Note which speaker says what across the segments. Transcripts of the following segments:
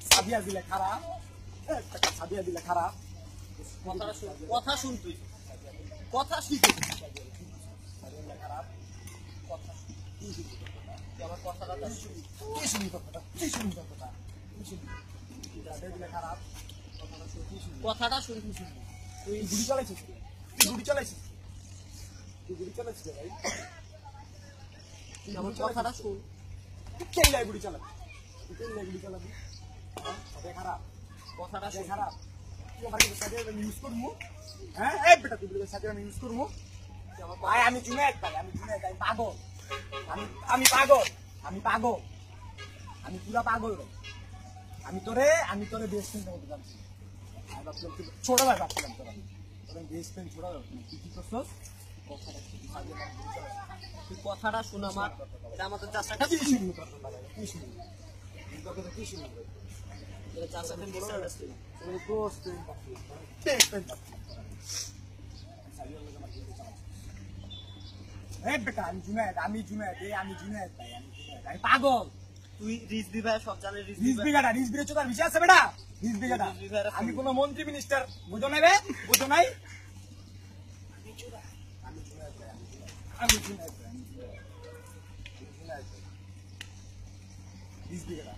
Speaker 1: সাবিয়া দিলে খারাপ সাবিয়া দিলে খারাপ কথা শুন তুই কথা শিখে খারাপ কথা আমার কথাটা কি শুনি কথাটা কি শুনি কথাটা দিলে খারাপ কথাটা শুন তুই গুলি চালাইছিস তুই গুলি চালাইছিস ভাই আমার কথাটা শুন কে লাই গুলি চালাবি সবাই খারাপ কথাটা খারাপ তুই আমার সাথে আমি ইউজ করবো হ্যাঁ এই বেটা তুই সাথে আমি ইউজ করবো ভাই আমি জুনায়েদ আমি পাগল আমি পাগল আমি পুরা পাগল ভাই আমি তোরে বেস্ট ফ্রেন্ড হতে জানছি আমি ভাবছিলাম ছোট ভাই ভাবছিলাম তোর বেস্ট ফ্রেন্ড ছোট ভাই তুই কি করছস তুই কথাটা শুন আমার এটা আমাদের চাষাটা কি শুনবো কি শুনবো এটা চাষাটা মিসআন্ডারস্ট্যান্ডিং ওই দোস্ত বেস্ট ফ্রেন্ড এই বেটা আমি জুনায়েদ ভাই আমি পাগল তুই রিজভি ভাই সব জানে রিজভি চোদার বিষয় আছে বেটা রিজভি গাটা আমি কোন মন্ত্রী মিনিস্টার বুঝো নাই রে বুঝো নাই আমি জুনায়েদ রিজভি গাটা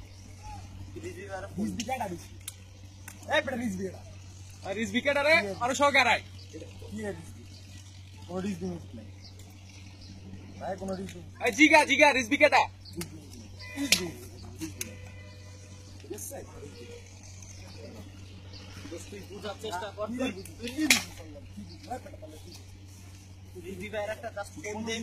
Speaker 1: এই বেটা রিজভি গাটা রে আর সহকারাই কি রে কোন রিজভি নাই ভাই কোন রিজভি এই জিগা রিজভি গাটা তুই বুঝার চেষ্টা কর রিজভি ভাইয়ের একটা জাস্ট ফোন দে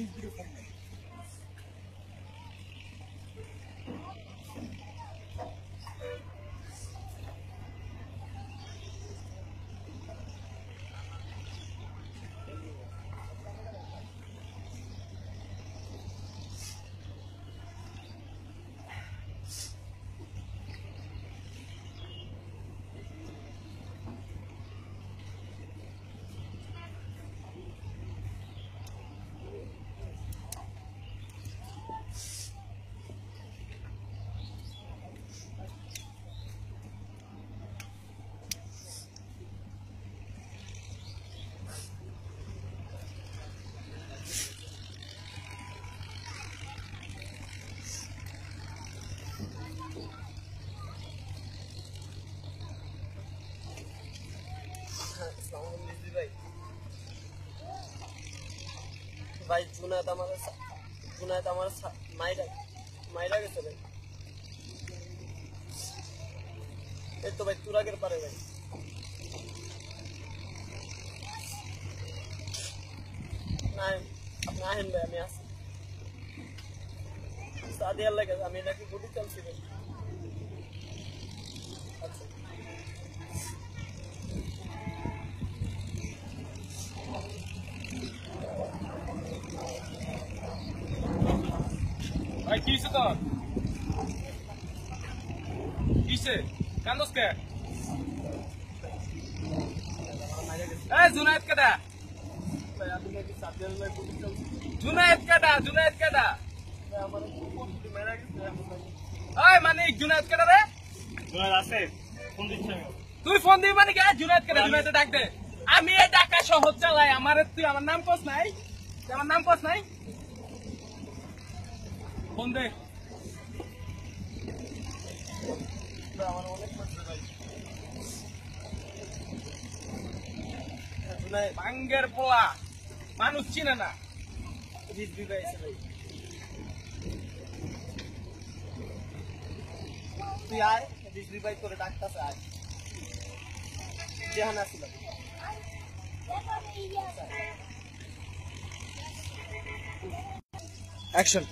Speaker 1: ভাই জুনায়েদ আমার মাইরা গেছে ভাই এই তো ভাই তুরাগের পারে ভাই না আপনি আহেন ভাই আমি আসি সাদিয়ার লাগে আমি নাকি গুটি চালছি ভাই আচ্ছা ভাই কিসে তো কিসে কান্দস কে এই জুনায়েদ কাটা ভাই আমি নাকি সাদিয়ার লাগে গুটি চালছি জুনায়েদ কাটা ভাই আমার কোটি মেরা গেছে এই মানে জুনায়েদ কাটা রে জুনায়েদ আছে ফোন দিচ্ছি আমি তুই ফোন দিবি মানে কি জুনায়েদ কাটা জুনায়েদ ডাক দে আমি এই ঢাকা শহর চালাই তুই আমার নাম কস নাই ফোন দে আমার অনেক কষ্ট ভাই ভাঙ্গের পোলা মানুষ চিনে না রিজভি ভাই এসে ভাই তুই আয় রিজভি ভাই তোরে ডাকতেছে আয় যেখানে আসছিল অ্যাকশন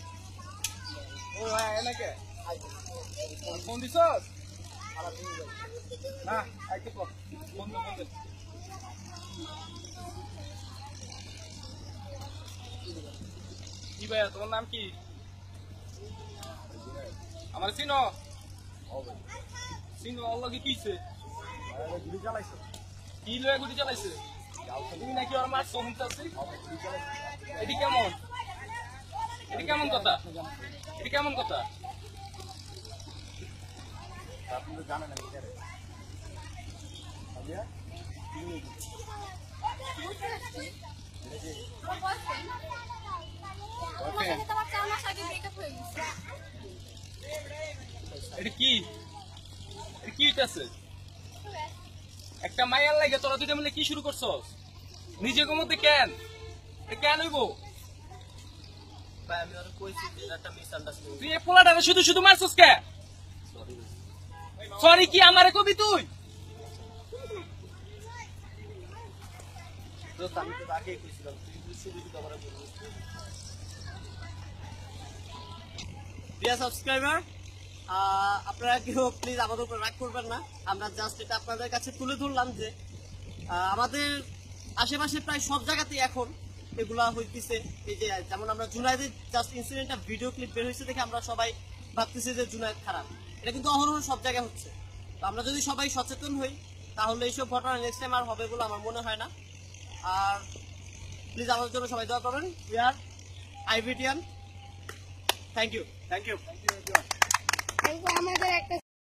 Speaker 1: ও হ্যাঁ এনেকে ফোন দিছস না আইতে কর ফোন দে কি ভাই তোমার নাম কি আমার চিনো আল্লাহ কি কিছে গুলি চালাইছে কি লয়ে গুলি চালাইছে তুমি নাকি আর মারছো শুনতাছি এটি কেমন
Speaker 2: এটা কেমন কথা? এটা কেমন কথা?
Speaker 1: আপনি তো জানেন আমি কেন আলিয়া
Speaker 2: এটা কি? এটা কি হইতাছে? একটা মায়ার লাগে তোরা দুইটা মিলে কি শুরু করছস? নিজে মধ্যে কেন? এটা কেন হইব?
Speaker 3: আমি আর কইছি যে একটা মিসআন্ডারস্ট্যান্ডিং।
Speaker 2: তুই এই পোলাটারে শুধু শুধু মারছস কে? সরি কি আমারে কবি তুই?
Speaker 3: দোস্ত আমি তো আগেই কইছিলাম তুই শুধু শুধু আমার বলছিস। ডিয়ার সাবস্ক্রাইবার, আপনারা কেউ প্লিজ আমাদের উপর রাগ করবেন না। আমরা জাস্ট এটা আপনাদের কাছে তুলে ধরলাম যে আমাদের আশেপাশে প্রায় সব জায়গাতেই এখন এগুলা হইতেছে। এই যে যেমন আমরা জুনায়েদের জাস্ট ইনসিডেন্টটা ভিডিও ক্লিপ বের হয়েছে দেখে আমরা সবাই ভাবতেছি যে জুনায়েদ খারাপ। এটা কিন্তু অহরহ সব জায়গায় হচ্ছে। তো আমরা যদি সবাই সচেতন হই তাহলে এইসব ঘটনা নেক্সট টাইম আর হবে বলে আমার মনে হয় না। আর প্লিজ আমাদের জন্য সবাই দোয়া করবেন। We are IVTian. Thank you.
Speaker 1: Thank you
Speaker 4: আমাদের একটা